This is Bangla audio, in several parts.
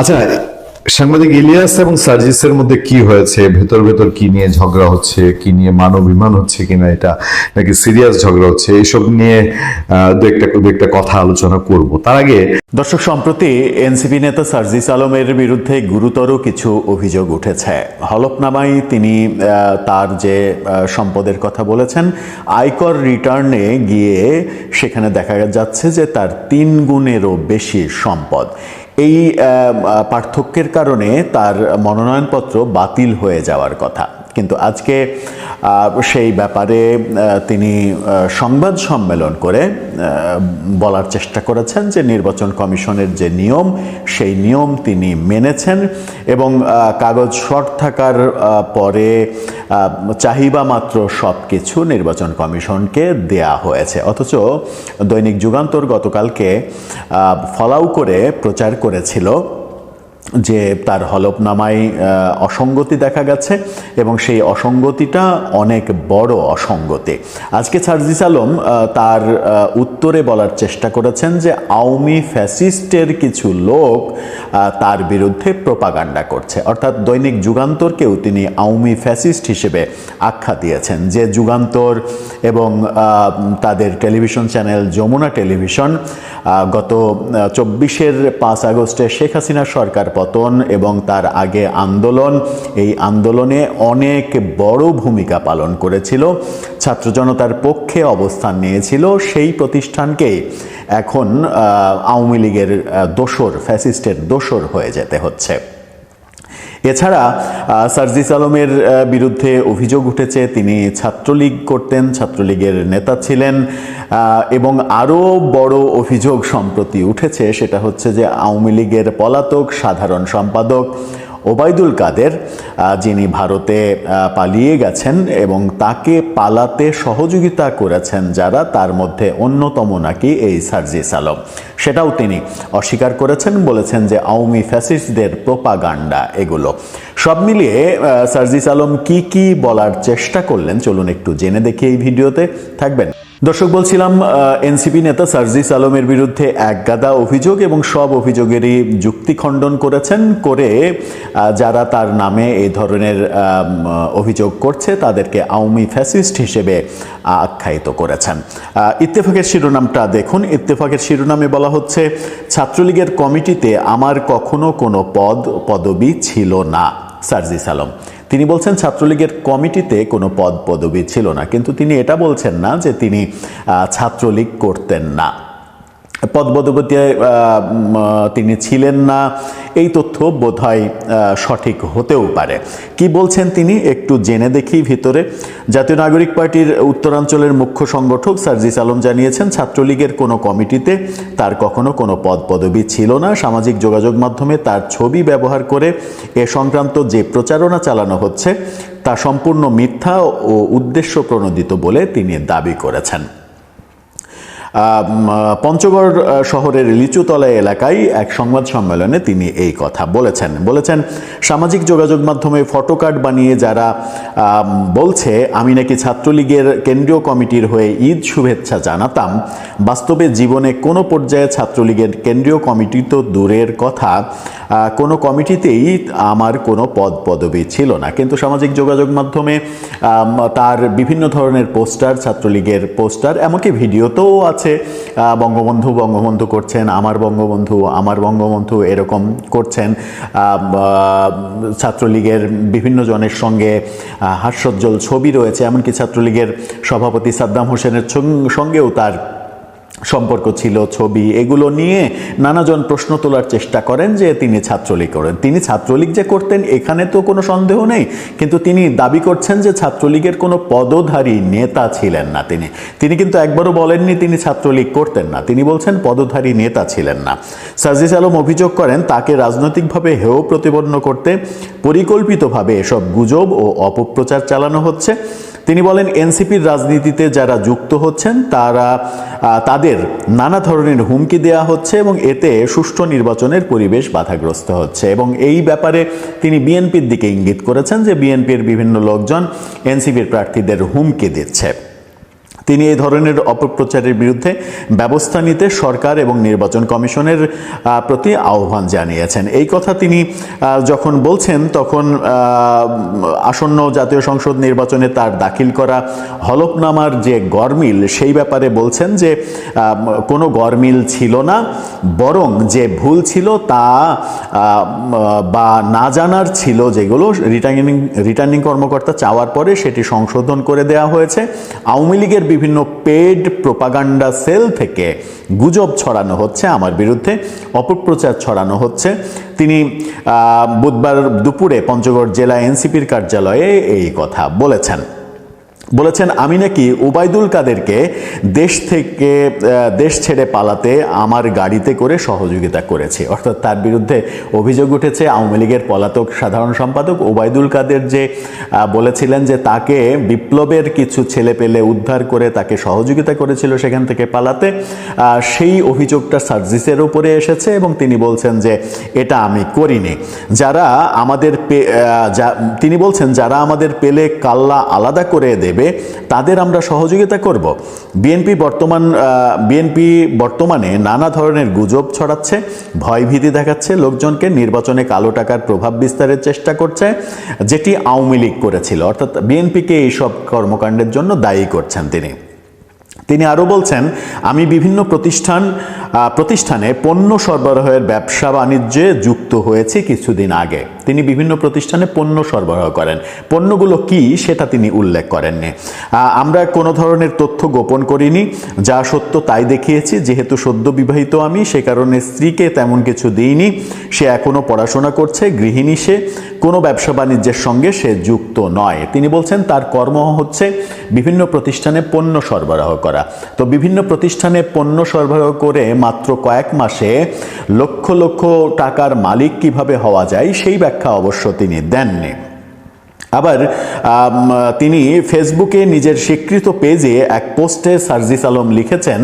আচ্ছা, সাংবাদিক ইলিয়াস এবং সার্জিসের মধ্যে কি হয়েছে, ভেতর ভেতর কি নিয়ে ঝগড়া হচ্ছে, কি নিয়ে মানবিমান হচ্ছে কিনা, এটা নাকি সিরিয়াস ঝগড়া হচ্ছে, এইসব নিয়ে দু একটা কথা আলোচনা করব। তার আগে দর্শক, সম্প্রতি এনসিপি নেতা সার্জিস আলমের বিরুদ্ধে গুরুতর কিছু অভিযোগ উঠেছে। হলফনামায় তিনি তার যে সম্পদের কথা বলেছেন, আয়কর রিটার্নে গিয়ে সেখানে দেখা যাচ্ছে যে তার 3 গুণেরও বেশি সম্পদ। এই পার্থক্যের কারণে তার মনোনয়নপত্র বাতিল হয়ে যাওয়ার কথা। কিন্তু আজকে সেই ব্যাপারে তিনি সংবাদ সম্মেলন করে বলার চেষ্টা করেছেন যে নির্বাচন কমিশনের যে নিয়ম, সেই নিয়ম তিনি মেনেছেন এবং কাগজ শর্ট থাকার পরে চাহিদা মাত্র সব কিছু নির্বাচন কমিশনকে দেয়া হয়েছে। অথচ দৈনিক যুগান্তর গতকালকে ফলাও করে প্রচার করেছিল যে তার হলফনামায় অসঙ্গতি দেখা গেছে এবং সেই অসঙ্গতিটা অনেক বড় অসঙ্গতি। আজকে সার্জিস আলম তার উত্তরে বলার চেষ্টা করেছেন যে আওয়ামী ফ্যাসিস্টের কিছু লোক তার বিরুদ্ধে প্রোপাগান্ডা করছে, অর্থাৎ দৈনিক যুগান্তরকেও তিনি আওয়ামী ফ্যাসিস্ট হিসেবে আখ্যা দিয়েছেন। যে যুগান্তর এবং তাদের টেলিভিশন চ্যানেল যমুনা টেলিভিশন গত 24-এর 5 আগস্টে শেখ হাসিনা সরকার পতন এবং তার আগে আন্দোলন, এই আন্দোলনে অনেক বড় ভূমিকা পালন করেছিল, ছাত্র জনতার পক্ষে অবস্থান নিয়েছিল, সেই প্রতিষ্ঠানকেই এখন আওয়ামী লীগের দোসর, ফ্যাসিস্টের দোসর হয়ে যেতে হচ্ছে। এছাড়া সার্জিস আলমের বিরুদ্ধে অভিযোগ উঠেছে তিনি ছাত্রলীগ করতেন, ছাত্রলীগের নেতা ছিলেন এবং আরও বড় অভিযোগ সম্প্রতি উঠেছে, সেটা হচ্ছে যে আওয়ামী লীগের পলাতক সাধারণ সম্পাদক ওবায়দুল কাদের, যিনি ভারতে পালিয়ে গেছেন এবং তাকে পালাতে সহযোগিতা করেছেন যারা, তার মধ্যে অন্যতম নাকি এই সার্জিস আলম। সেটাও তিনি অস্বীকার করেছেন, বলেছেন যে আওয়ামী ফ্যাসিস্টদের প্রোপাগান্ডা এগুলো। সব মিলিয়ে সার্জিস আলম কি বলার চেষ্টা করলেন, চলুন একটু জেনে দেখি এই ভিডিওতে। থাকবেন। দর্শক, বলছিলাম এনসিপি নেতা সার্জিস আলমের বিরুদ্ধে একগাদা অভিযোগ এবং সব অভিযোগেরই যুক্তি খণ্ডন করেছেন, করে যারা তার নামে এই ধরনের অভিযোগ করছে তাদেরকে আওয়ামী ফ্যাসিস্ট হিসেবে আখ্যায়িত করেছেন। ইত্তেফাকের শিরোনামটা দেখুন। ইত্তেফাকের শিরোনামে বলা হচ্ছে, ছাত্রলীগের কমিটিতে আমার কখনো কোনো পদবি ছিল না। সার্জিস আলম তিনি বলছেন ছাত্রলীগের কমিটিতে কোনো পদবি ছিল না, কিন্তু তিনি এটা বলছেন না যে তিনি ছাত্রলীগ করতেন না। পদপদবিতে তিনি ছিলেন না, এই তথ্য বোধহয় সঠিক হতেও পারে। কি বলছেন তিনি একটু জেনে দেখি ভিতরে। জাতীয় নাগরিক পার্টির উত্তরাঞ্চলের মুখ্য সংগঠক সার্জিস আলম জানিয়েছেন ছাত্রলীগের কোনো কমিটিতে তার কখনো কোনো পদপদবি ছিল না। সামাজিক যোগাযোগ মাধ্যমে তার ছবি ব্যবহার করে এ সংক্রান্ত যে প্রচারণা চালানো হচ্ছে তা সম্পূর্ণ মিথ্যা ও উদ্দেশ্য প্রণোদিত বলে তিনি দাবি করেছেন। পঞ্চগড় শহরের লিচুতলা এলাকায় এক সংবাদ সম্মেলনে তিনি এই কথা বলেছেন সামাজিক যোগাযোগ মাধ্যমে ফটোকার্ড বানিয়ে যারা বলছে আমি নাকি ছাত্রলীগের কেন্দ্রীয় কমিটির হয়ে ঈদ শুভেচ্ছা জানাতাম, বাস্তবে জীবনে কোনো পর্যায়ে ছাত্রলীগের কেন্দ্রীয় কমিটি তো দূরের কথা, কোনো কমিটিতেই আমার কোনো পদবি ছিল না। কিন্তু সামাজিক যোগাযোগ মাধ্যমে তার বিভিন্ন ধরনের পোস্টার, ছাত্রলীগের পোস্টার, এমনকি ভিডিওতেও আছে বঙ্গবন্ধু করছেন, আমার বঙ্গবন্ধু এরকম করছেন। ছাত্রলীগের বিভিন্ন জনের সঙ্গে হাস্যোজ্জ্বল ছবি রয়েছে, এমনকি ছাত্রলীগের সভাপতি সাদ্দাম হোসেনের সঙ্গেও তার সম্পর্ক ছিল, ছবি, এগুলো নিয়ে নানাজন প্রশ্ন তোলার চেষ্টা করেন যে তিনি ছাত্রলীগ করেন। তিনি ছাত্রলীগ যে করতেন এখানে তো কোনো সন্দেহ নেই, কিন্তু তিনি দাবি করছেন যে ছাত্রলীগের কোনো পদধারী নেতা ছিলেন না তিনি কিন্তু একবারও বলেননি তিনি ছাত্রলীগ করতেন না, তিনি বলছেন পদধারী নেতা ছিলেন না। সার্জিস আলম অভিযোগ করেন তাকে রাজনৈতিকভাবে হেয় প্রতিপন্ন করতে পরিকল্পিতভাবে এসব গুজব ও অপপ্রচার চালানো হচ্ছে। তিনি বলেন এনসিপির রাজনীতিতে যারা যুক্ত হচ্ছেন তাদের নানা ধরনের হুমকি দেওয়া হচ্ছে এবং এতে সুষ্ঠু নির্বাচনের পরিবেশ বাধাগ্রস্ত হচ্ছে। এবং এই ব্যাপারে তিনি বিএনপির দিকে ইঙ্গিত করেছেন যে বিএনপির বিভিন্ন লোকজন এনসিপির প্রার্থীদের হুমকি দিচ্ছে। তিনি এই ধরনের অপপ্রচারের বিরুদ্ধে ব্যবস্থা নিতে সরকার এবং নির্বাচন কমিশনের প্রতি আহ্বান জানিয়েছেন। এই কথা তিনি যখন বলছেন তখন আসন্ন জাতীয় সংসদ নির্বাচনে তার দাখিল করা হলফনামার যে গরমিল সেই ব্যাপারে বলছেন যে কোনো গরমিল ছিল না, বরং যে ভুল ছিল তা বা না জানার ছিল যেগুলো রিটার্নিং কর্মকর্তা চাওয়ার পরে সেটি সংশোধন করে দেওয়া হয়েছে। আওয়ামী লীগের বিভিন্ন পেড প্রোপাগান্ডা সেল থেকে গুজব ছড়ানো হচ্ছে, আমার বিরুদ্ধে অপপ্রচার ছড়ানো হচ্ছে। তিনি বুধবার দুপুরে পঞ্চগড় জেলা এনসিপির কার্যালয়ে এই কথা বলেছেন। আমি নাকি ওবায়দুল কাদেরকে দেশ ছেড়ে পালাতে আমার গাড়িতে করে সহযোগিতা করেছি। অর্থাৎ তার বিরুদ্ধে অভিযোগ উঠেছে আওয়ামী লীগের পলাতক সাধারণ সম্পাদক ওবায়দুল কাদের যে বলেছিলেন যে তাকে বিপ্লবের কিছু ছেলে পেলে উদ্ধার করে তাকে সহযোগিতা করেছিল সেখান থেকে পালাতে, সেই অভিযোগটা সার্জিসের উপরে এসেছে এবং তিনি বলছেন যে এটা আমি করিনি। তিনি বলছেন যারা আমাদের পেলে কাল্লা আলাদা করে দেবে তাদের আমরা সহযোগিতা করব। বিএনপি বর্তমানে নানা ধরনের গুজব ছড়াচ্ছে, ভয়ভীতি দেখাচ্ছে, লোকজনকে নির্বাচনে কালো টাকার প্রভাব বিস্তারের চেষ্টা করছে, যেটি আওয়ামী লীগ করেছিল। অর্থাৎ বিএনপিকে এইসব কর্মকাণ্ডের জন্য দায়ী করছেন তিনি আরও বলছেন আমি বিভিন্ন প্রতিষ্ঠানে পণ্য সরবরাহের ব্যবসা বাণিজ্যে যুক্ত হয়েছি কিছুদিন আগে। তিনি বিভিন্ন প্রতিষ্ঠানে পণ্য সরবরাহ করেন, পণ্যগুলো কি সেটা তিনি উল্লেখ করেননি। আমরা কোনো ধরনের তথ্য গোপন করিনি, যা সত্য তাই দেখিয়েছি। যেহেতু সদ্য বিবাহিত আমি, সে কারণে স্ত্রীকে তেমন কিছু দিইনি। সে এখনও পড়াশোনা করছে, গৃহিণী সে, কোনো ব্যবসা বাণিজ্যের সঙ্গে সে যুক্ত নয়। তিনি বলছেন তার কর্ম হচ্ছে বিভিন্ন প্রতিষ্ঠানে পণ্য সরবরাহ করা। তো বিভিন্ন প্রতিষ্ঠানে পণ্য সরবরাহ করে মাত্র কয়েক মাসে লক্ষ লক্ষ টাকার মালিক কিভাবে হওয়া যায় সেই ব্যাখ্যা অবশ্য তিনি দেননি। আবার তিনি ফেসবুকে নিজের স্বীকৃত পেজে এক পোস্টে সার্জিস আলম লিখেছেন,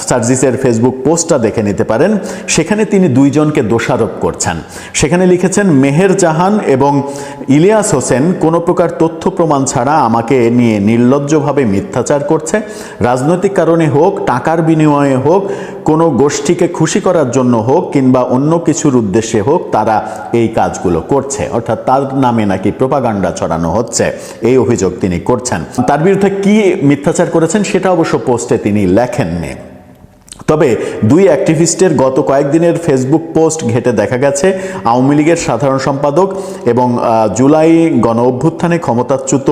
সার্জিসের ফেসবুক পোস্টটা দেখে নিতে পারেন। সেখানে তিনি দুইজনকে দোষারোপ করছেন। সেখানে লিখেছেন মেহের জাহান এবং ইলিয়াস হোসেন কোনো প্রকার তথ্য প্রমাণ ছাড়া আমাকে নিয়ে নির্লজ্জভাবে মিথ্যাচার করছে। রাজনৈতিক কারণে হোক, টাকার বিনিময়ে হোক, কোনো গোষ্ঠীকে খুশি করার জন্য হোক কিংবা অন্য কিছুর উদ্দেশ্যে হোক, তারা এই কাজগুলো করছে। অর্থাৎ তার নামে নাকি প্রোপাগান্ডা ছড়ানো হচ্ছে, এই অভিযোগ তিনি করছেন। তার বিরুদ্ধে কি মিথ্যাচার করেছেন সেটা অবশ্য পোস্টে তিনি লেখেননি। তবে দুই অ্যাক্টিভিস্টের গত কয়েকদিনের ফেসবুক পোস্ট ঘেঁটে দেখা গেছে আওয়ামী লীগের সাধারণ সম্পাদক এবং জুলাই গণ অভ্যুত্থানে ক্ষমতাচ্যুত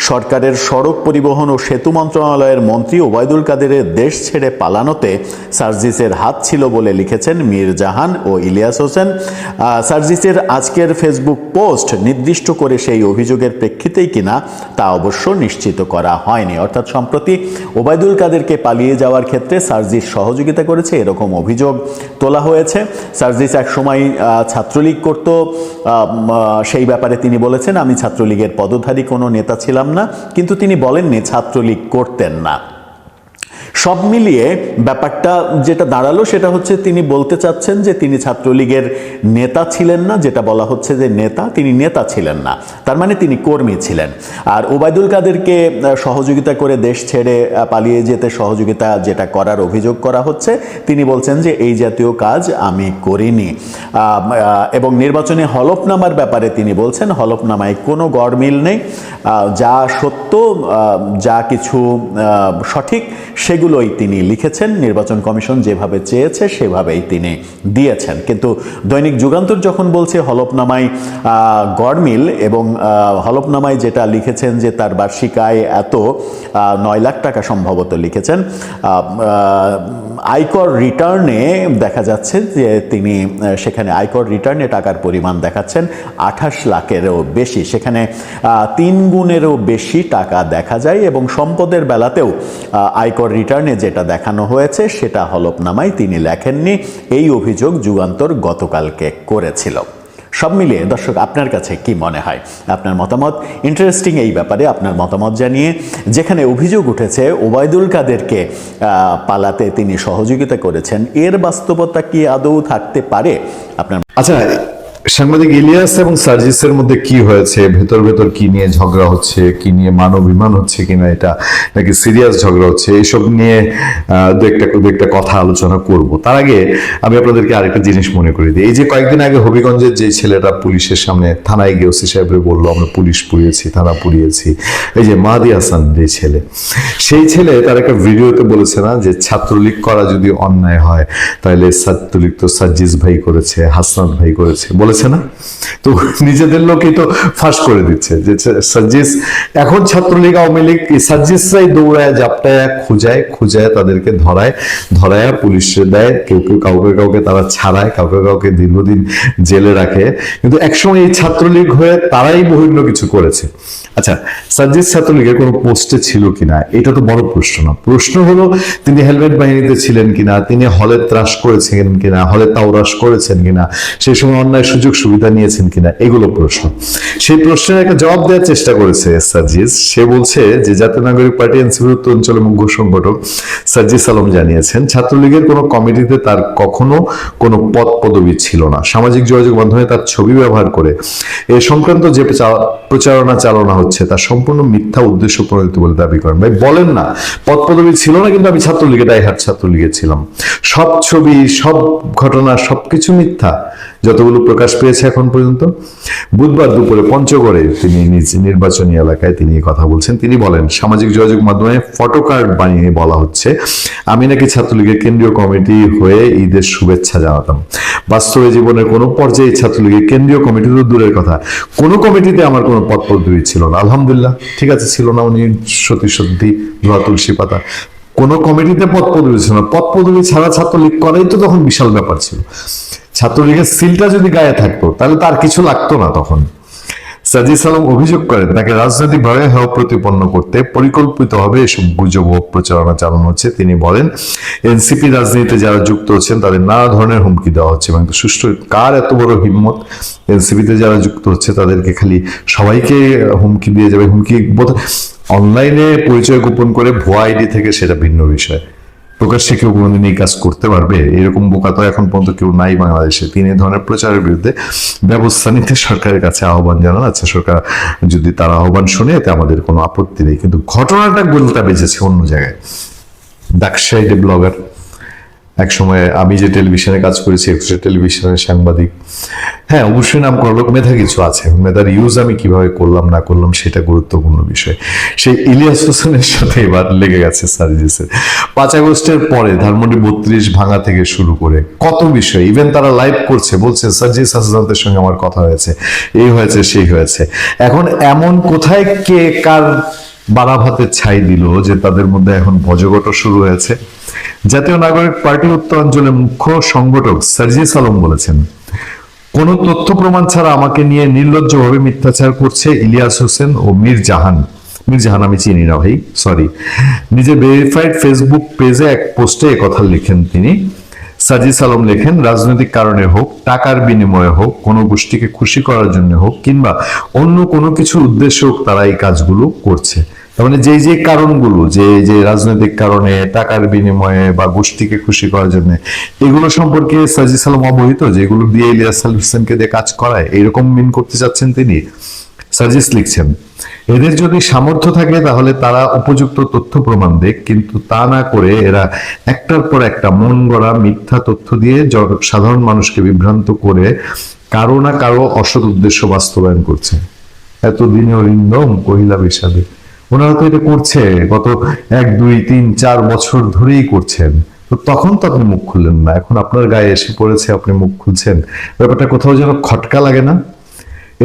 সরকারের সড়ক পরিবহন ও সেতু মন্ত্রণালয়ের মন্ত্রী ওবায়দুল কাদেরের দেশ ছেড়ে পালানোতে সার্জিসের হাত ছিল বলে লিখেছেন মীর জাহান ও ইলিয়াস হোসেন। সার্জিসের আজকের ফেসবুক পোস্ট নির্দিষ্ট করে সেই অভিযোগের প্রেক্ষিতেই কিনা তা অবশ্য নিশ্চিত করা হয়নি। অর্থাৎ সম্প্রতি ওবায়দুল কাদেরকে পালিয়ে যাওয়ার ক্ষেত্রে সার্জিস সহযোগিতা করেছে এরকম অভিযোগ তোলা হয়েছে। সার্জিস এক সময় ছাত্রলীগ করত, সেই ব্যাপারে তিনি বলেছেন আমি ছাত্রলীগের পদধারী কোনো নেতা ছিলাম না, কিন্তু তিনি বলেননি ছাত্রলীগ করতেন না। সব মিলিয়ে ব্যাপারটা যেটা দাঁড়ালো সেটা হচ্ছে তিনি বলতে চাচ্ছেন যে তিনি ছাত্রলীগের নেতা ছিলেন না, যেটা বলা হচ্ছে যে নেতা, তিনি নেতা ছিলেন না, তার মানে তিনি কর্মী ছিলেন। আর ওবায়দুল কাদেরকে সহযোগিতা করে দেশ ছেড়ে পালিয়ে যেতে সহযোগিতা যেটা করার অভিযোগ করা হচ্ছে, তিনি বলছেন যে এই জাতীয় কাজ আমি করিনি। এবং নির্বাচনে হলফনামার ব্যাপারে তিনি বলছেন হলফনামায় কোনো গড়মিল নেই, যা সত্য, যা কিছু সঠিক সেগুলোই তিনি লিখেছেন। নির্বাচন কমিশন যেভাবে চেয়েছে সেভাবেই তিনি দিয়েছেন। কিন্তু দৈনিক যুগান্তর যখন বলছে হলফনামায় গড়মিল এবং হলফনামায় যেটা লিখেছেন যে তার বার্ষিক আয় এত 9 লাখ টাকা সম্ভবত লিখেছেন, আয়কর রিটার্নে দেখা যাচ্ছে যে তিনি সেখানে আয়কর রিটার্নে টাকার পরিমাণ দেখাচ্ছেন 28 লাখেরও বেশি, সেখানে 3 গুণেরও বেশি টাকা দেখা যায়। এবং সম্পদের বেলাতেও আয়কর রিটার্নে যেটা দেখানো হয়েছে সেটা হলফনামায় তিনি লেখেননি, এই অভিযোগ যুগান্তর গতকালকে করেছিল। সব মিলিয়ে দর্শক আপনার কাছে কি মনে হয়, আপনার মতামত ইন্টারেস্টিং। এই ব্যাপারে আপনার মতামত জানিয়ে, যেখানে অভিযোগ উঠেছে ওবায়দুল কাদেরকে পালাতে তিনি সহযোগিতা করেছেন, এর বাস্তবতা কি আদৌ থাকতে পারে আপনার? আচ্ছা, সাংবাদিক ইলিয়াস এবং সার্জিসের মধ্যে কি হয়েছে, ভেতর ভেতর কি নিয়ে ঝগড়া হচ্ছে, কি নিয়ে মানবিমান হচ্ছে কিনা, এটা নাকি সিরিয়াস ঝগড়া হচ্ছে, এইসব নিয়ে দু একটা কথা আলোচনা করব। তার আগে আমি আপনাদেরকে আরেকটা জিনিস মনে করে দিই। এই যে কয়েকদিন আগে হবিগঞ্জের যে ছেলেটা পুলিশের সামনে থানায় গিয়ে ওসি সাহেব বললো আমরা পুলিশ পুড়িয়েছি, থানা পুড়িয়েছি, এই যে মাহাদি হাসান যে ছেলে, সেই ছেলে তার একটা ভিডিওতে বলেছে না যে ছাত্রলীগ করা যদি অন্যায় হয় তাহলে ছাত্রলীগ তো সার্জিস ভাই করেছে, হাসনাত ভাই করেছে, বলেছে না? তো নিজেদের লোকই তো ফাঁস করে দিচ্ছে যে সার্জিস, এখন ছাত্রলীগ আওয়ামী লীগ সার্জিসরাই দৌড়ায় জাপটায় খুঁজায় তাদেরকে ধরায় পুলিশে দেয়, কেউ কাউকে তারা ছাড়ায়, কাউকে দীর্ঘদিন জেলে রাখে। কিন্তু একসময় এই ছাত্রলীগ হয়ে তারাই বহির্ণ কিছু করেছে। আচ্ছা, সার্জিস ছাত্রলীগের কোনো পোস্টে ছিল কিনা এটা তো বড় প্রশ্ন না। প্রশ্ন হলো তিনি হেলমেট বাহিনীতে ছিলেন কিনা, তিনি হলে ত্রাস করেছেন কিনা, হলে তাওরাস করেছেন কিনা, সেই সময় অন্যায় সুযোগ সুবিধা নিয়েছেন কিনা, এগুলো প্রশ্ন। সেই প্রশ্নের একটা জবাব দেওয়ার চেষ্টা করেছে সার্জিস। সে বলছে যে জাতীয় নাগরিক পার্টি এনসিপির উত্তর অঞ্চলের মুখ্য সংগঠক সার্জিস আলম জানিয়েছেন ছাত্রলীগের কোনো কমিটিতে তার কখনো কোনো পদ পদবি ছিল না। সামাজিক যোগাযোগ মাধ্যমে তার ছবি ব্যবহার করে এ সংক্রান্ত যে প্রচারণা চালানো হচ্ছে তা সম্পূর্ণ মিথ্যা উদ্দেশ্য প্রণোদিত বলে দাবি করেন। ভাই বলেন না পদ পদবি ছিল না, কিন্তু আমি ছাত্রলীগে ডাইহার্ট ছাত্রলীগে ছিলাম। সব ছবি, সব ঘটনা, সবকিছু মিথ্যা যতগুলো প্রকাশ পেয়েছে এখন পর্যন্ত। বুধবার দুপুরে পঞ্চগড়ে তিনি নিজ নির্বাচনী এলাকায় তিনি কথা বলছেন। তিনি বলেন সামাজিক যোগাযোগ মাধ্যমে ফটোকার্ড বানিয়ে বলা হচ্ছে আমি নাকি ছাত্রলীগের কেন্দ্রীয় কমিটি হয়ে ঈদের শুভেচ্ছা জানাতাম। বাস্তবে জীবনের কোনো পর্যায়ে ছাত্রলীগের কেন্দ্রীয় কমিটি তো দূরের কথা, কোনো কমিটিতে আমার কোনো পদ পদবি ছিল না। আলহামদুলিল্লাহ, ঠিক আছে, ছিল না, উনি সত্যি ধোয়া তুলসী পাতা। কোনো কমিটিতে পদ পদবি ছিল না। পদ পদবি ছাড়া ছাত্রলীগ করাই তো তখন বিশাল ব্যাপার ছিল। ছাত্রলীগের সিলটা যদি গায়ে থাকতো তাহলে তার কিছু লাগতো না তখন। সার্জিস আলম অভিযোগ করেন তাকে রাজনৈতিকভাবে হেয় প্রতিপন্ন করতে পরিকল্পিতভাবে এসব গুজব ও প্রচারণা চালানো হচ্ছে। তিনি বলেন এনসিপি রাজনীতিতে যারা যুক্ত হচ্ছেন তাদের নানা ধরনের হুমকি দেওয়া হচ্ছে এবং সুষ্ঠু কার এত বড় হিম্মত এনসিপিতে যারা যুক্ত হচ্ছে তাদেরকে খালি সবাইকে হুমকি দিয়ে যাবে। হুমকি অনলাইনে পরিচয় গোপন করে ভুয়া আইডি থেকে সেটা ভিন্ন বিষয়, প্রকাশ্যে কেউ কোনোদিন এই কাজ করতে পারবে? এরকম বোকা তো এখন পর্যন্ত কেউ নাই বাংলাদেশে। তিনি এই ধরনের প্রচারের বিরুদ্ধে ব্যবস্থা নিতে সরকারের কাছে আহ্বান জানান। আচ্ছা, সরকার যদি তার আহ্বান শুনে এতে আমাদের কোনো আপত্তি নেই, কিন্তু ঘটনাটা গোলটা বেজেছে অন্য জায়গায়। ডাকসাইডে ব্লগার, একসময় আমি যে টেলিভিশনে কাজ করেছি টেলিভিশনের সাংবাদিক, হ্যাঁ অবশ্যই নাম করা লোক, মেধা কিছু আছে, মেধার ইউজ আমি কিভাবে করলাম না করলাম সেটা গুরুত্বপূর্ণ বিষয়। সেই ইলিয়াস হোসেনের সাথে এবার লেগে গেছে সার্জিসের। 5 আগস্টের পরে ধানমন্ডি 32 ভাঙা থেকে শুরু করে কত বিষয়, ইভেন তারা লাইভ করছে, বলছে সার্জিস হাসানদের সঙ্গে আমার কথা হয়েছে, এই হয়েছে সেই হয়েছে। এখন এমন কোথায় কে কার বাড়া ভাতের ছাই দিল যে তাদের মধ্যে এখন বজগট শুরু হয়েছে। জাতীয় নাগরিক পার্টি উত্তর অঞ্চলের মুখ্য সংগঠক সার্জিস আলম বলেছেন কোন তথ্য প্রমাণ ছাড়া আমাকে নিয়ে নির্লজ্জভাবে মিথ্যাচার করছে ইলিয়াস হোসেন ও মীর জাহান আমি চিনি না ভাই, সরি। নিজের ভেরিফাইড ফেসবুক পেজে এক পোস্টে কথা লিখেন তিনি। সার্জিস আলম লেখেন রাজনৈতিক কারণে হোক, টাকার বিনিময়ে হোক, কোনো গোষ্ঠীকে খুশি করার জন্য হোক, কিংবা অন্য কোনো কিছুর উদ্দেশ্যে হোক তারা এই কাজগুলো করছে। তার মানে যে কারণগুলো, যে রাজনৈতিক কারণে, টাকার বিনিময়ে বা গোষ্ঠীকে খুশি করার জন্য, এগুলো সম্পর্কে সার্জিস আলম অবহিত, যেগুলো দিয়ে ইলিয়াস হোসেনকে দিয়ে কাজ করায়, এইরকম মিন করতে চাচ্ছেন তিনি। সার্জিস লিখছেন এদের যদি সামর্থ্য থাকে তাহলে তারা উপযুক্ত তথ্য প্রমাণ দেখ, কিন্তু তা না করে এরা একটার পর একটা মন গড়া মিথ্যা তথ্য দিয়ে সাধারণ মানুষকে বিভ্রান্ত করে কারো না কারো অসৎ উদ্দেশ্য বাস্তবায়ন করছে। এতদিনে অরিন্দম কহিলা বিষাদে, ওনারা তো এটা করছে গত 1, 2, 3, 4 বছর ধরেই করছেন। তো তখন তো আপনি মুখ খুললেন না, এখন আপনার গায়ে এসে পড়েছে, আপনি মুখ খুলছেন। ব্যাপারটা কোথাও যেন খটকা লাগে না?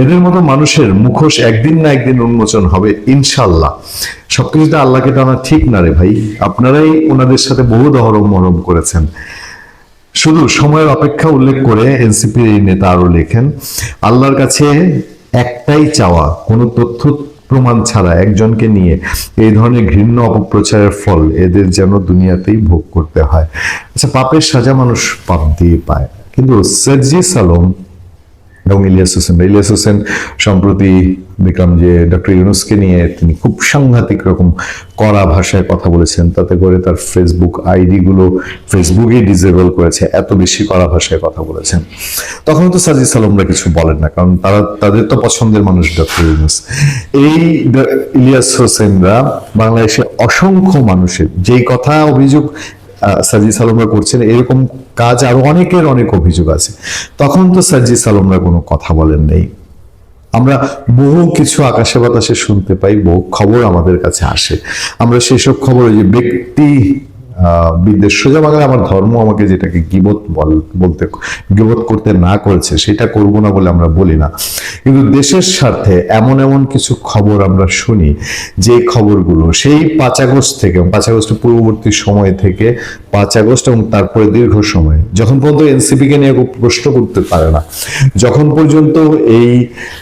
এদের মতো মানুষের মুখোশ একদিন না একদিন উন্মোচন হবে ইনশাল্লাহ। সবকিছুতে আল্লাহকে টানা ঠিক না রে ভাই, আপনারাই ওনাদের সাথে বহু দহরম মরম করেছেন। শুধু সময়ের অপেক্ষা উল্লেখ করে এনসিপির এই নেতা আরো লেখেন আল্লাহর কাছে একটাই চাওয়া, কোনো তথ্য প্রমাণ ছাড়া একজনকে নিয়ে এই ধরনের ঘৃণ্য অপপ্রচারের ফল এদের যেন দুনিয়াতেই ভোগ করতে হয়। আচ্ছা, পাপের সাজা মানুষ পাপ দিয়ে পায়, কিন্তু সার্জিস আলম এবং ইলিয়াস হোসেন সম্প্রতি দেখলাম যে ডক্টর ইউনূসকে নিয়ে তিনি খুব সাংঘাতিক রকম কড়া ভাষায় কথা বলেছেন, তাতে করে তার ফেসবুক আইডি গুলো ফেসবুকে ডিসেবল করেছে, এত বেশি কড়া ভাষায় কথা বলেছেন। তখন তো সাজিদ আলমরা কিছু বলেন না, কারণ তাদের তো পছন্দের মানুষ ডক্টর ইউনূস। এই ইলিয়াস হোসেনরা বাংলাদেশে অসংখ্য মানুষের যেই কথা অভিযোগ সাজিদ আলমরা করছেন, এরকম কাজ আরো অনেকের অনেক অভিযোগ আছে। তখন তো সাজিদ আলমরা কোনো কথা বলেন নেই। আমরা বহু কিছু আকাশে বাতাসে শুনতে পাই, বহু খবর আমাদের কাছে আসে, আমরা সেসব খবর যে ব্যক্তি বিদ্বেষ, সোজা বাংলায় আমার ধর্ম আমাকে যেটাকে গীবত করতে না করেছে সেটা করব না বলে আমরা বলি না, কিন্তু দেশের স্বার্থে এমন এমন কিছু খবর আমরা শুনি, যে খবরগুলো সেই 5 আগস্ট থেকে, 5 আগস্টের পূর্ববর্তী সময় থেকে 5 আগস্ট এবং তারপরে দীর্ঘ সময়, যখন পর্যন্ত এনসিপি কে নিয়ে প্রশ্ন করতে পারে না, যখন পর্যন্ত এই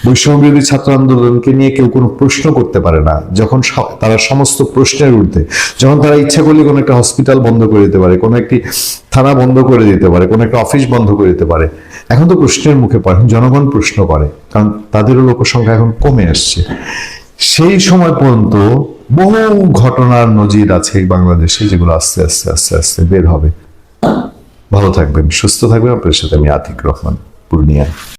বৈষম্য বিরোধী ছাত্র আন্দোলনকে নিয়ে কেউ কোনো প্রশ্ন করতে পারে না, যখন তারা সমস্ত প্রশ্নের ঊর্ধ্বে, যখন তারা ইচ্ছা করলে কোনো একটা হসপিটাল বন্ধ করে দিতে পারে, কোনো একটি থানা বন্ধ করে দিতে পারে, কোনো একটা অফিস বন্ধ করে দিতে পারে, এখন তো প্রশ্নের মুখে পড়ে, জনগণ প্রশ্ন করে, কারণ তাদেরও লোকসংখ্যা এখন কমে আসছে। সেই সময় পর্যন্ত বহু ঘটনার নজির আছে বাংলাদেশে, যেগুলো আস্তে আস্তে আস্তে আস্তে বের হবে। ভালো থাকবেন, সুস্থ থাকবেন। আপনার সাথে আমি আতিক রহমান, পূর্ণিয়া।